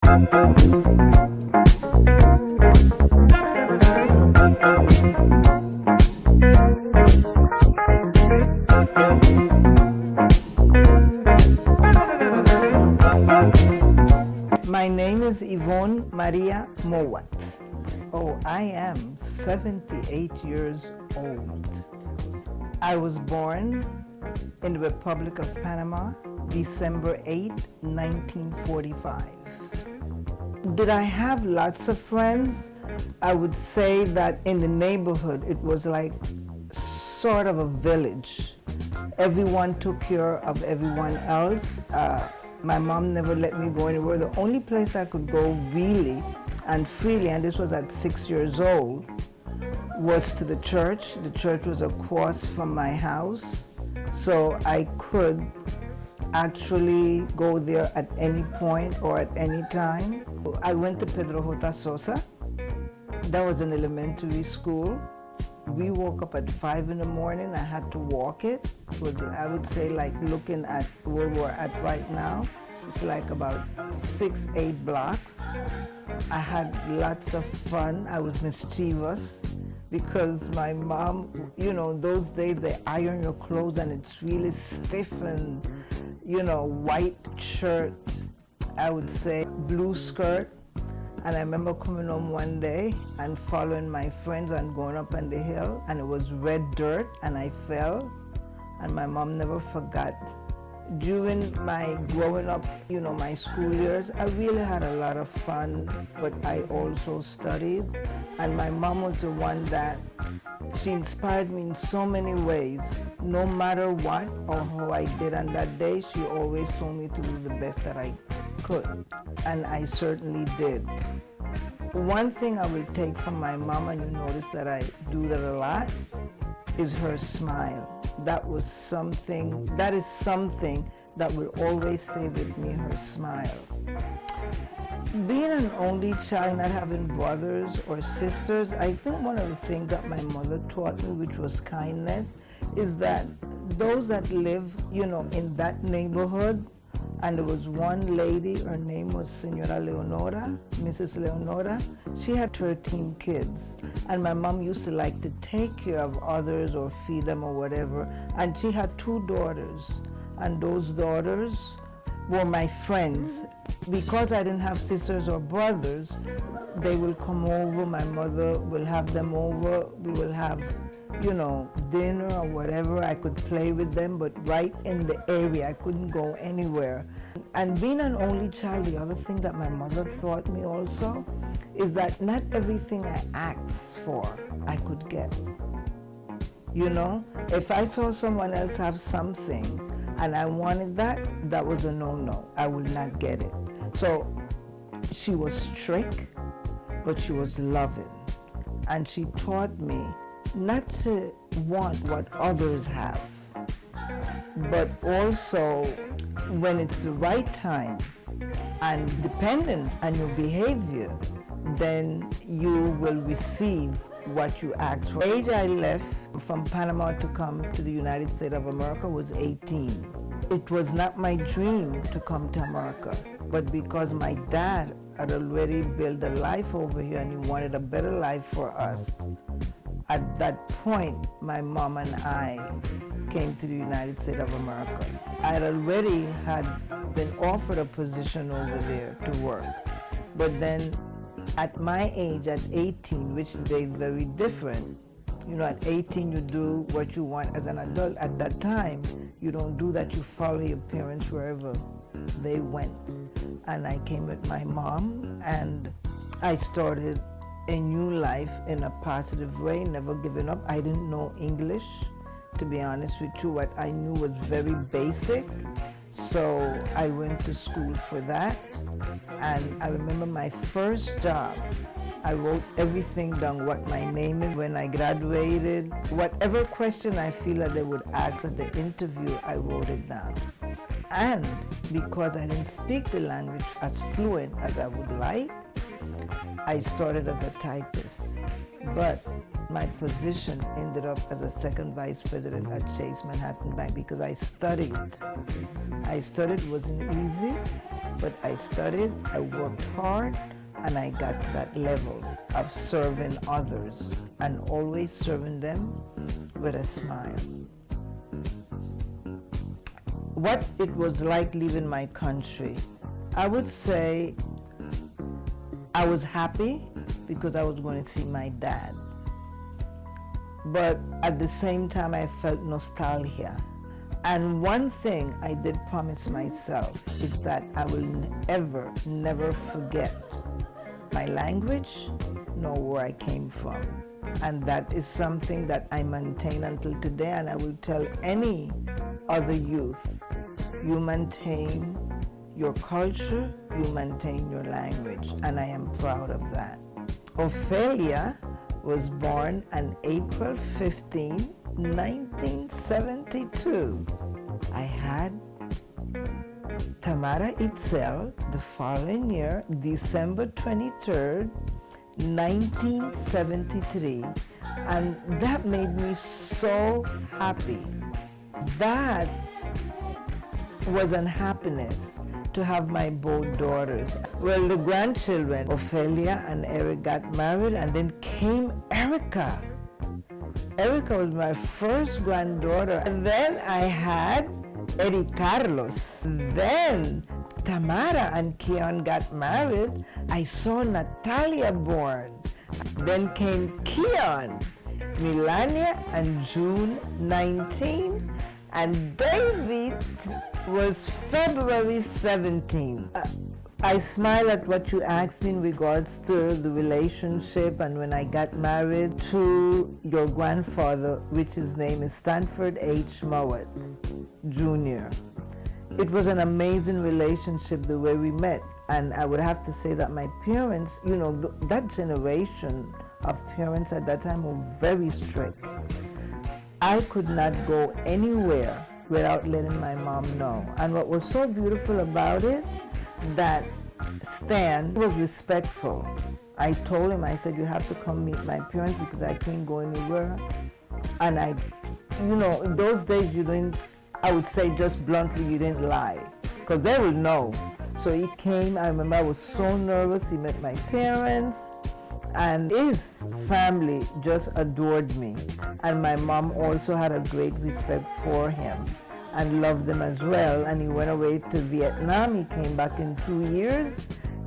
My name is Yvonne Maria Mowat. Oh, I am 78 years old. I was born in the Republic of Panama, December 8, 1945. Did I have lots of friends? I would say that in the neighborhood, it was like sort of a village. Everyone took care of everyone else. My mom never let me go anywhere. The only place I could go really and freely, and this was at 6 years old, was to the church. The church was across from my house, so I could actually go there at any point or at any time. I went to Pedro J. Sosa. That was an elementary school. We woke up at 5 in the morning. I had to walk it. It was, I would say, like looking at where we're at right now. It's like about 6-8 blocks. I had lots of fun. I was mischievous because my mom, you know, those days they iron your clothes and it's really stiff and, you know, white shirt, I would say, blue skirt. And I remember coming home one day and following my friends and going up on the hill, and it was red dirt, and I fell, and my mom never forgot. During my growing up, you know, my school years, I really had a lot of fun, but I also studied. And my mom was the one that, she inspired me in so many ways. No matter what or how I did on that day, she always told me to do the best that I could, and I certainly did. One thing I will take from my mom, and you notice that I do that a lot, is her smile. That is something that will always stay with me, her smile. Being an only child, not having brothers or sisters, I think one of the things that my mother taught me, which was kindness, is that those that live, you know, in that neighborhood, and there was one lady, her name was Senora Leonora, Mrs. Leonora. She had 13 kids, and my mom used to like to take care of others or feed them or whatever, and she had 2 daughters, and those daughters were my friends. Because I didn't have sisters or brothers, they will come over, my mother will have them over, we will have, you know, dinner or whatever. I could play with them, but right in the area, I couldn't go anywhere. And being an only child, the other thing that my mother taught me also is that not everything I asked for, I could get. You know, if I saw someone else have something and I wanted that, that was a no-no. I would not get it. So she was strict, but she was loving. And she taught me not to want what others have, but also when it's the right time and dependent on your behavior, then you will receive what you ask for. The age I left from Panama to come to the United States of America was 18. It was not my dream to come to America, but because my dad had already built a life over here and he wanted a better life for us. At that point, my mom and I came to the United States of America. I had already been offered a position over there to work, but then at my age, at 18, which today is very different, you know, at 18 you do what you want as an adult. At that time, you don't do that, you follow your parents wherever they went. And I came with my mom, and I started a new life in a positive way, never giving up. I didn't know English, to be honest with you. What I knew was very basic, so I went to school for that. And I remember my first job, I wrote everything down, what my name is, when I graduated. Whatever question I feel that they would ask at the interview, I wrote it down. And because I didn't speak the language as fluent as I would like, I started as a typist. But my position ended up as a second vice president at Chase Manhattan Bank because I studied. It wasn't easy. But I studied, I worked hard, and I got to that level of serving others and always serving them with a smile. What it was like leaving my country, I would say I was happy because I was going to see my dad. But at the same time, I felt nostalgia. And one thing I did promise myself is that I will never forget my language nor where I came from. And that is something that I maintain until today, and I will tell any other youth, you maintain your culture, you maintain your language, and I am proud of that. Ophelia was born on April 15, 1972. I had Tamara Itzel the following year, December 23rd, 1973, and that made me so happy. That was an happiness to have my both daughters. Well, the grandchildren, Ophelia and Eric, got married, and then came Erica. Erica was my first granddaughter. And then I had Eddie Carlos. Then Tamara and Keon got married. I saw Natalia born. Then came Keon, Melania, and June 19, and David was February 17. I smile at what you asked me in regards to the relationship and when I got married to your grandfather, which his name is Stanford H. Mowat Jr. It was an amazing relationship the way we met, and I would have to say that my parents, you know, that generation of parents at that time were very strict. I could not go anywhere without letting my mom know. And what was so beautiful about it, that Stan was respectful. I told him, I said, you have to come meet my parents because I can't go anywhere. And I, you know, in those days you didn't, I would say just bluntly, you didn't lie, because they would know. So he came, I remember I was so nervous. He met my parents, and his family just adored me. And my mom also had a great respect for him and loved them as well. And he went away to Vietnam. He came back in 2 years.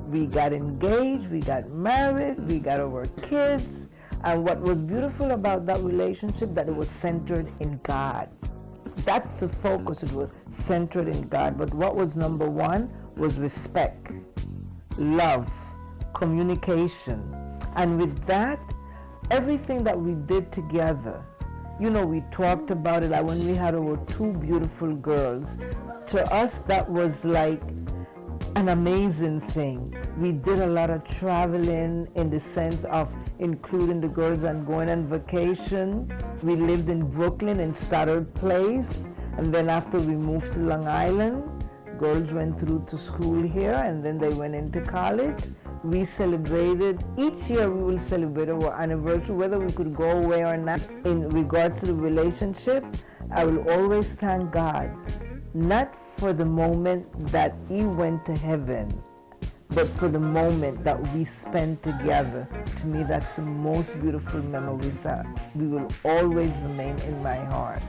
We got engaged, we got married, we got our kids. And what was beautiful about that relationship, that it was centered in God. That's the focus, it was centered in God. But what was number one was respect, love, communication. And with that, everything that we did together, you know, we talked about it. Like when we had our two beautiful girls, to us that was like an amazing thing. We did a lot of traveling in the sense of including the girls and going on vacation. We lived in Brooklyn in Stoddard Place, and then after we moved to Long Island, girls went through to school here, and then they went into college. We celebrated, each year we will celebrate our anniversary, whether we could go away or not. In regards to the relationship, I will always thank God, not for the moment that he went to heaven, but for the moment that we spent together. To me, that's the most beautiful memories that we will always remain in my heart.